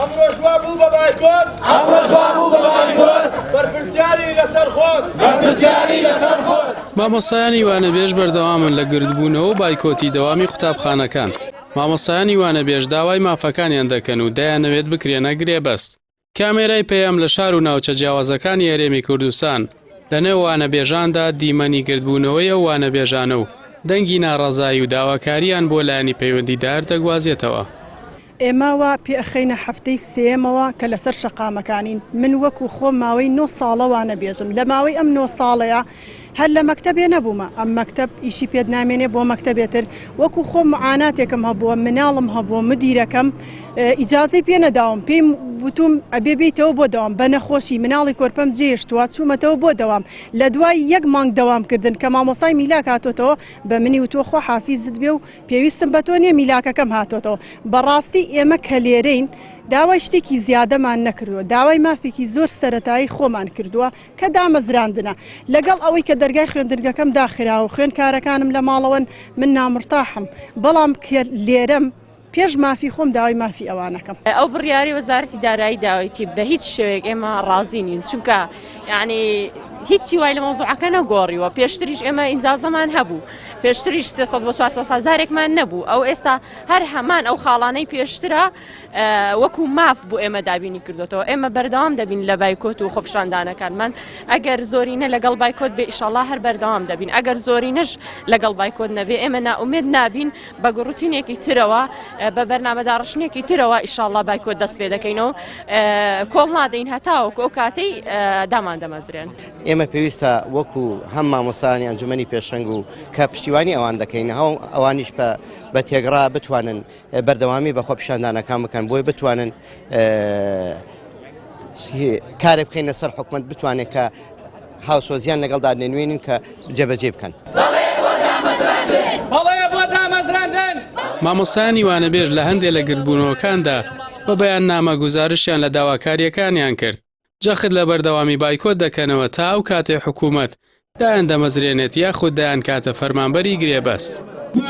ئەمڕۆ جوا بوو بە بایکۆت بەرپرسیاری لەسەر خۆت مامۆستایانی وانەبێژ بەردەوامن لە گردبوونەوە و بایکۆتی دەوامی قوتابخانەکان. مامۆستایانی وانەبێژ داوای مافەکانیان دەکەن و دەیانەوێت بکرێنە گرێبەست. کامێرای پێیام لە شار و ناوچە جیاوازەکانی هەرێمی کوردستان لەنێو وانەبێژاندا دیمەنی گردبوونەوەی ئەو وانەبێژانە و دەنگی ناڕەزایی و داواکاریان بۆ لایەنی پەیوەندیدار دەگوازێتەوە. ئێمە وا پێخەینە هەفتەی سێمەوە کە لەسەر شەقامەکانین. من وەکو خۆم ماوەی 9 ساڵە وانەبێژم. لە ماوەی ئەم 9 ساڵەیە هەر لە مەکتەبێ نەبوومە. ئەم مەکتەب ئیشی پێت نامێنێ بۆ مەکتەبێتر. وەکو خۆم معاناتێکم هەبووە، مناڵم هەبووە، مدیرەکەم ئیجازەی پێ نەداوم. پێم وتوم ئەبێ بیتەوە بۆ دەوام بە نەخۆشی مناڵی کۆرپەم جێشتووە چوومەتەوە بۆ دەوام. لە دوای 1 مانگ دەوامکردن کە مامۆسای میلاک هاتۆتەوە بە منی وتۆ خۆ حافیزت بێ و پێویستم بە تۆ نییە میلاکەکەم هاتۆتەوە. بەڕاستی ئێمە کە لێرەین داوای شتێکی زیادەمان نەکردووە، داوای مافێکی زۆر سەرەتایی خۆمان کردووە کە دامەزراندنە. لەگەڵ ئەوەی کە دەرگای خوێندنگەکەم داخراوە و خوێندکارەکانم لە ماڵەوەن من نامرتاحم، بەڵام کە لێرەم پێش مافی خۆم داوای مافی ئەوانەکەم. ئەو بڕیاری وەزارەتی دارایی داوایتی بە هیچ شوێک ئێمە ڕازی نین، چونکە یعنی هیچی وای لە مۆزوعەکە نەگۆڕیوە. پێشتریش ئێمە ئینجازەمان هەبوو، پێشتریش 300 بۆ 400 هەزارێکمان نەبوو. ئەو ئێستا هەر هەمان ئەو خاڵانەی پێشترە وەکو ماف بوو ئێمە دابینی کردوێتەوە. ئێمە بەردەوام دەبین لە بایکۆت و خۆپیشاندانەکانمان. ئەگەر زۆرینە لەگەڵ بایکۆت بێ ئیشەڵڵا هەر بەردەوام دەبین. ئەگەر زۆرینەش لەگەڵ بایکۆت نەبێ ئێمە ناومێد نابین بە گروتینێکی ترەوە، بە بەرنامەداڕشتنێکی ترەوە ئیشەڵڵا بایکۆت دەست پێ دەکەینەوە. کۆڵ نادەین هەتاوەکو ئەو کاتەی دامان دەمەزرێن. ئێمە پێویستە وەکو هەم مامۆسانی ئەنجومەنی پێشەنگ و کە پشتیوانی ئەوان دەکەین، ئەوانیش بە تێگڕا بتوانن بەردەوامی بە خۆپیشاندانەکان بکەن بۆی بتوانن کارێ بخینە سەر حکومەت بتوانێت کە هاوسۆزیان لەگەڵدا نوێنین کە جێبەجێ بکەن. مامۆستایانی وانەبێژ لە هەندێک لە گردبوونەوەکاندا بە بەیان نامە گوزارشیان لە داواکاریەکانیان کرد. جەخت لە بەردەوامی بایکۆت دەکەنەوە تا ئەو کاتێ حکوومەت دایان دەمەزرێنێت یاخود دایان کاتە فەرمانبەری گرێبەست.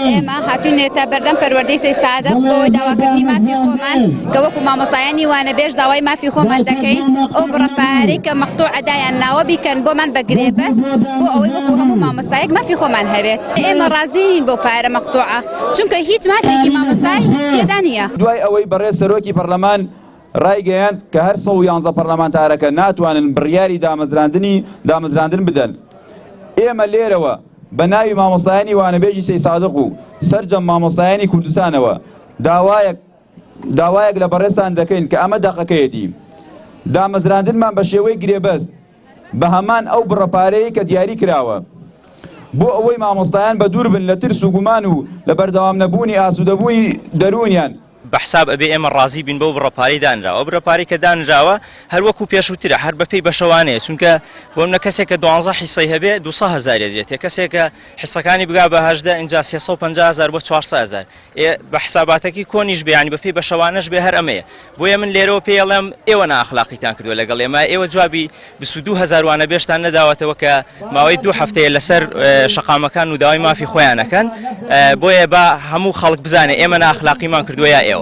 ئێمە هاتوونێتە بەردەم پەروەردەی سەی سادە بۆ داواکردنی مافی خۆمان کە وەکو مامۆستایانی وانەبێژ داوای مافی خۆمان دەکەین. ئەو بڕەپارەی کە مەقتووع دایان ناوە بیکەن بۆمان بە گرێبەست بۆ ئەوەی وەکو هەموو مامۆستایەک مافی خۆمان هەبێت. ئێمە ڕازین بۆ پارە مەقتووعە چونکە هیچ مافێکی مامۆستای تێدا نییە. دوای ئەوەی بەڕێز سەرۆکی پەرلەمان ڕایگەیاند کە هەر 111 پەرلەمانتارەکە ناتوانن بڕیاری دامەزراندن بدەن، ئێمە لێرەوە بە ناوی مامۆستایانی وانەبێژی سەی سادق و سەرجەم مامۆستایانی کوردستانەوە داوایەک لە بەڕێستان دەکەین کە ئەمە دەقەکەیەتی دامەزراندنمان بە شێوەی گرێبەست بە هەمان ئەو بڕەپارەیە کە دیاری کراوە بۆ ئەوەی مامۆستایان بە دوور بن لە ترس و گومان و لە بەردەوام نەبوونی ئاسوودەبوونی دەرونیان. بەحساب ئەبێ ئێمە ڕازی بین بۆ بڕەپارەی دانراوە. بڕەپارەی کە دانراوە هەر وەکو پێشووترە، هەر بەپێی بەشەوانەیە، چونکە بۆ منە کەسێکە 12 حیسەی هەبێ 200 هەزار دێت، کەسێکە حیسەکانی بگا بە 18 اینجا 350 هەزار بۆ 400 هەزار. بە حساباتێکی کۆنیش بێیانی بەپێی بەشەوانەش بێ هەر ئەمەیە. بۆیە من لێرەوە پێڵێم ئێوە نائەخلاقیتان کردووە لەگەڵ ئێمە. ئێوە جوابی 22 هەزار وانەبێژتان نەداوەتەوە کە ماوەی 2 هەفتەیە لەسەر شەقامەکان و داوای مافی خۆیانەکەن. بۆیە بە هەموو خەڵک بزانێ ئێمە نائەخلاقیمان کردووە یا ئێوە.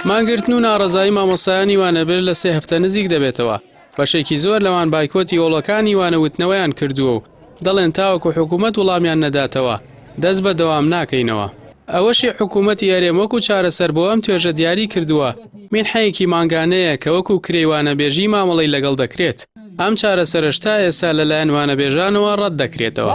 مانگرتن و ناڕەزایی مامۆستایانی وانەبێژ لە 3 هەفتە نزیک دەبێتەوە. بەشێکی زۆر لەوان بایکۆتی ئۆڵەکانی وانەوتنەوەیان کردووە و دەڵێن تاوەکو حکوومەت وەڵامیان نەداتەوە دەست بە دەوام ناکەینەوە. ئەوەشی حکوومەتی هەرێم وەکو چارەسەر بۆ ئەم توێژە دیاری کردووە مینحەیەکی مانگانەیە کە وەکو کرێی وانەبێژی مامەڵەی لەگەڵ دەکرێت. ئەم چارەسەرش تا ئێستا لەلایەن وانەبێژانەوە ڕەت دەکرێتەوە.